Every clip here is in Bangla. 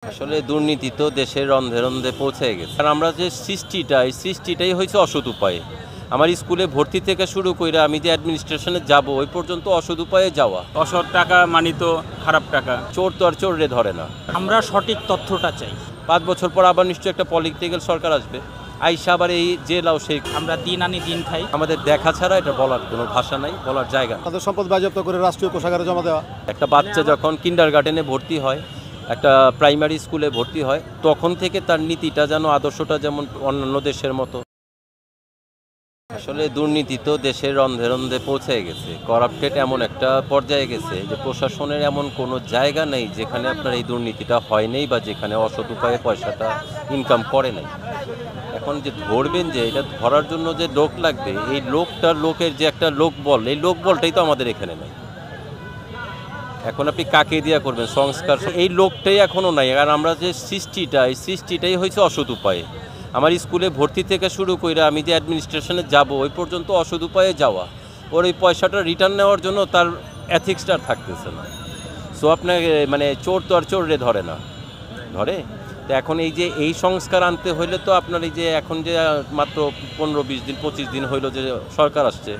আসলে দুর্নীতি তো দেশের রন্ধে রন্ধে পৌঁছে গেছে। আর আমরা যে সৃষ্টিটাই হয়েছে অসৎ উপায়ে। আমার স্কুলে ভর্তি থেকে শুরু করে আমি যে অ্যাডমিনিস্ট্রেশনে যাব ওই পর্যন্ত অসৎ উপায়ে যাওয়া। অসৎ টাকা মানি তো খারাপ টাকা। চোর তো আর চোররে ধরে না। আমরা সঠিক তথ্যটা চাই। 5 বছর পর আবার নিশ্চয়ই একটা পলিটিক্যাল সরকার আসবে, আইসা আবার এই যে লাও সেই। আমরা দিন আনি দিন খাই। আমাদের দেখা ছাড়া এটা বলার কোনো ভাষা নাই, বলার জায়গা নেই। তাদের সম্পদ বাজেয়াপ্ত করে রাষ্ট্রীয় কোষাগারে জমা দেওয়া। একটা বাচ্চা যখন কিন্ডারগার্টেনে ভর্তি হয়, একটা প্রাইমারি স্কুলে ভর্তি হয়, তখন থেকে তার নীতিটা যেন আদর্শটা যেমন অন্যান্য দেশের মতো। আসলে দুর্নীতি তো দেশের রন্ধে রন্ধে পৌঁছে গেছে। করাপ্টেড এমন একটা পর্যায়ে গেছে যে প্রশাসনের এমন কোনো জায়গা নেই যেখানে আপনার এই দুর্নীতিটা হয় নাই বা যেখানে অসৎ উপায়ে পয়সাটা ইনকাম করে নাই। এখন যে ধরবেন যে এটা ধরার জন্য যে লোক লাগবে, এই লোকের যে একটা লোকবল, এই লোকবলটাই তো আমাদের এখানে নাই। এখন আপনি কাকে দিয়া করবেন সংস্কার, এই লোকটাই এখনও নাই। আর আমরা যে সৃষ্টিটাই হয়েছে অসৎ উপায়ে। আমার স্কুলে ভর্তি থেকে শুরু করে আমি যে অ্যাডমিনিস্ট্রেশনে যাব ওই পর্যন্ত অসৎ উপায়ে যাওয়া। ওর এই পয়সাটা রিটার্ন নেওয়ার জন্য তার এথিক্সটা থাকতেছে না। সো আপনাকে মানে চোর তো আর চোররে ধরে না, ধরে। তো এখন এই যে এই সংস্কার আনতে হইলে তো আপনার এই যে এখন যে মাত্র 15-20 দিন 25 দিন হইলো যে সরকার আসছে,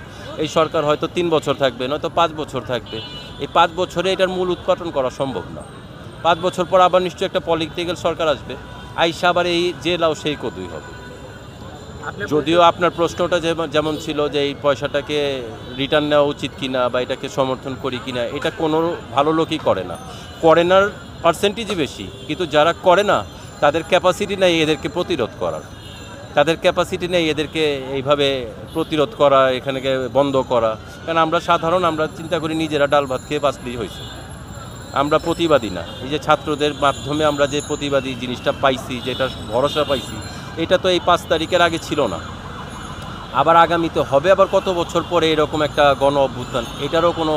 এই সরকার হয়তো 3 বছর থাকবে, নয়তো 5 বছর থাকবে। এই 5 বছরে এটার মূল উৎপাদন করা সম্ভব না। 5 বছর পর আবার নিশ্চয়ই একটা পলিটিক্যাল সরকার আসবে, আইসা আবার এই যে লাও সেই কদুই হবে। যদিও আপনার প্রশ্নটা যেমন ছিল যে এই পয়সাটাকে রিটার্ন নেওয়া উচিত কিনা বা এটাকে সমর্থন করি কিনা, এটা কোনো ভালো লোকই করে না। করে নার পার্সেন্টেজই বেশি, কিন্তু যারা করে না তাদের ক্যাপাসিটি নেই এদেরকে প্রতিরোধ করার। তাদের ক্যাপাসিটি নেই এদেরকে এইভাবে প্রতিরোধ করা, এখানে বন্ধ করা। কারণ আমরা সাধারণ, আমরা চিন্তা করি নিজেরা ডাল ভাত খেয়ে বাঁচলেই হয়েছে। আমরা প্রতিবাদী না। এই যে ছাত্রদের মাধ্যমে আমরা যে প্রতিবাদী জিনিসটা পাইছি, যেটা ভরসা পাইছি, এটা তো এই 5 তারিখের আগে ছিল না। আবার আগামীতে হবে, আবার কত বছর পরে এরকম একটা গণ অভ্যুত্থান, এটারও কোনো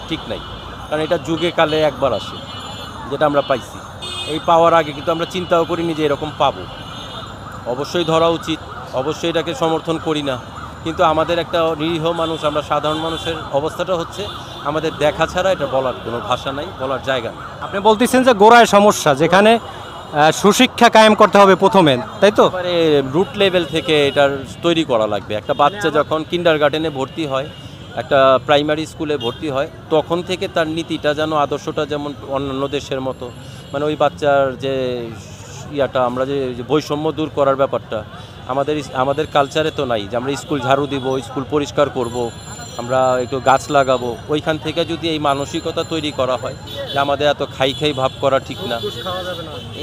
ঠিক নাই। কারণ এটা যুগে কালে একবার আসে, যেটা আমরা পাইছি। এই পাওয়ার আগে কিন্তু আমরা চিন্তাও করিনি যে এরকম পাবো। অবশ্যই ধরা উচিত, অবশ্যই এটাকে সমর্থন করি না, কিন্তু আমাদের একটা নিরীহ মানুষ, আমরা সাধারণ মানুষের অবস্থাটা হচ্ছে আমাদের দেখা ছাড়া এটা বলার কোনো ভাষা নাই, বলার জায়গা নেই। আপনি বলতেছেন যে গোড়ায় সমস্যা, যেখানে সুশিক্ষা কায়েম করতে হবে প্রথমে, তাই তো? এবারে রুট লেভেল থেকে এটার তৈরি করা লাগবে। একটা বাচ্চা যখন কিন্ডারগার্টেনে ভর্তি হয়, একটা প্রাইমারি স্কুলে ভর্তি হয়, তখন থেকে তার নীতিটা যেন আদর্শটা যেমন অন্যান্য দেশের মতো। মানে ওই বাচ্চার যে ইয়াটা, আমরা যে বৈষম্য দূর করার ব্যাপারটা আমাদের কালচারে তো নাই। যে আমরা স্কুল ঝাড়ু দিব, স্কুল পরিষ্কার করব, আমরা একটু গাছ লাগাবো। ওইখান থেকে যদি এই মানসিকতা তৈরি করা হয় যে আমাদের এত খাই ভাব করা ঠিক না,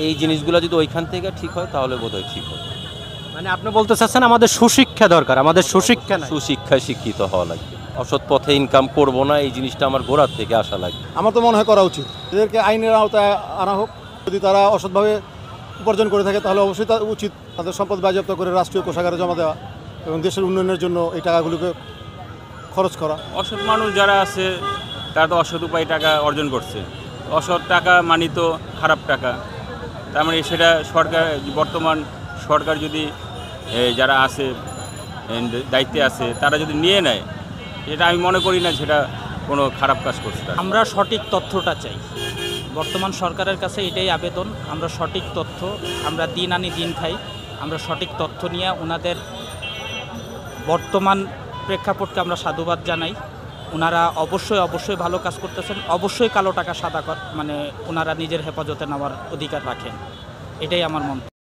এই জিনিসগুলো যদি ওইখান থেকে ঠিক হয় তাহলে বোধহয় ঠিক হবে। মানে আপনি বলতে চাচ্ছেন আমাদের সুশিক্ষা দরকার, আমাদের সুশিক্ষা নাই। সুশিক্ষায় শিক্ষিত হওয়া লাগবে। অসৎ পথে ইনকাম করব না, এই জিনিসটা আমার গোড়ার থেকে আসা লাগবে। আমার তো মনে হয় করা উচিত, এদেরকে আইনের আওতায় আনা হোক। যদি তারা অসৎভাবে উপার্জন করে থাকে তাহলে অবশ্যই উচিত তাদের সম্পদ বাজেয়াপ্ত করে রাষ্ট্রীয় কোষাগারে জমা দেওয়া এবং দেশের উন্নয়নের জন্য এই টাকাগুলোকে খরচ করা। অসৎ মানুষ যারা আছে তারা তো অসৎ উপায়ে টাকা অর্জন করছে। অসৎ টাকা মানি তো খারাপ টাকা। তার মানে সেটা সরকার, বর্তমান সরকার যদি যারা আছে দায়িত্বে আছে তারা যদি নিয়ে নেয়, এটা আমি মনে করি না সেটা কোনো খারাপ কাজ করছে। আমরা সঠিক তথ্যটা চাই। বর্তমান সরকারের কাছে এটাই আবেদন, আমরা সঠিক তথ্য, আমরা দিন আনি দিন খাই। আমরা সঠিক তথ্য নিয়ে ওনাদের বর্তমান প্রেক্ষাপটকে আমরা সাধুবাদ জানাই। ওনারা অবশ্যই ভালো কাজ করতেছেন। অবশ্যই কালো টাকা সাদা মানে ওনারা নিজের হেফাজতে নেওয়ার অধিকার রাখেন, এটাই আমার মন্তব্য।